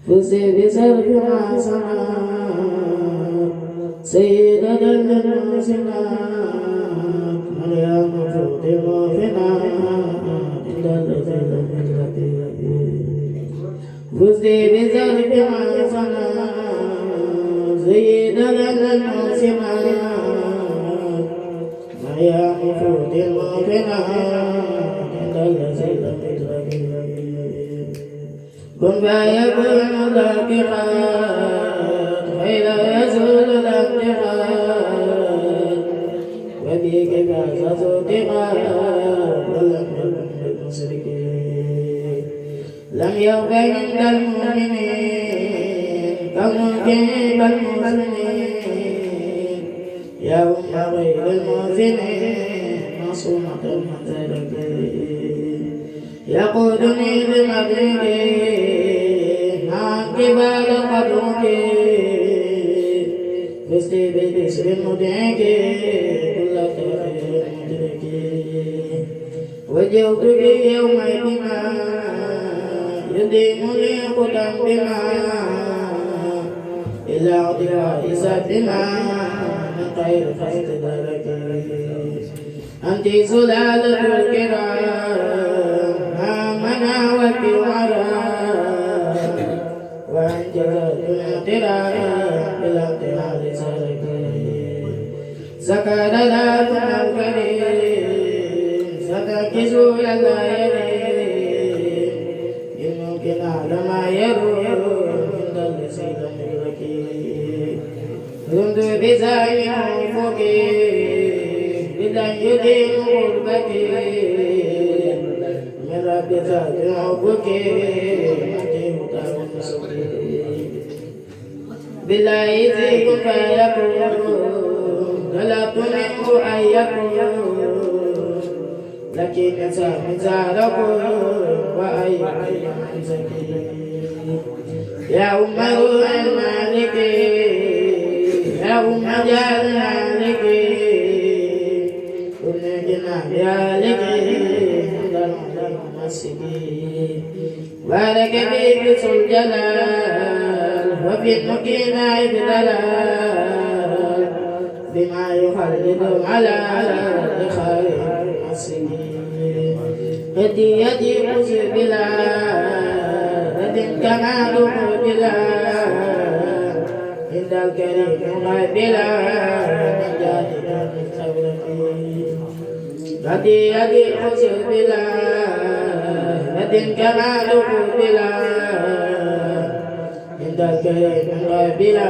فزي بسرب حسنات سيدة المحسنات مريم فوق الموفنات إلا الذي لم فزي بسرب حسنات سيدة المحسنات مريم فوق الموفنات إلا الذي لم كن فيكون ذاكرات حين يزول الانتقاد وبك فاز صدقات ولم يكن للمشركين لم يغفر عند المؤمنين كممكن بالمحسنين يا أم غير المحسنين مصومة المنزلين يقودني بمدرك مع كبار قدرك فزت بكسر مدرك كل خير مدرك وجئتك يومئذ ما يديم لي قدم بما إلى اعتراء سبما من خير خير ذلك أنت سلالة الكرام آمنا وبالورى وأنت ذات الاعتراف بالاعتراف سلك سكن ذات الكريم ستكز لدى يريم يمكن على ما يروي عند الذي لم يدرك كنت بزعيم فوقي بدن يدين غربتي من رب ذات حبك بلا يزيد فيكون طلبت منه أن يكون لكن زاركم وأي زكي يا أم المالك يا أم جال مالك كن جناح مالك بارك فيك ذو الجلال وفي المكين إبدلال بما يخلد على خير المسلمين هديتي مسبلا هد كمال مبلا عند الكريم قابلا من جانب المستغرقين هديتي مسبلا هد كمال مبلا عند الكريم قابلا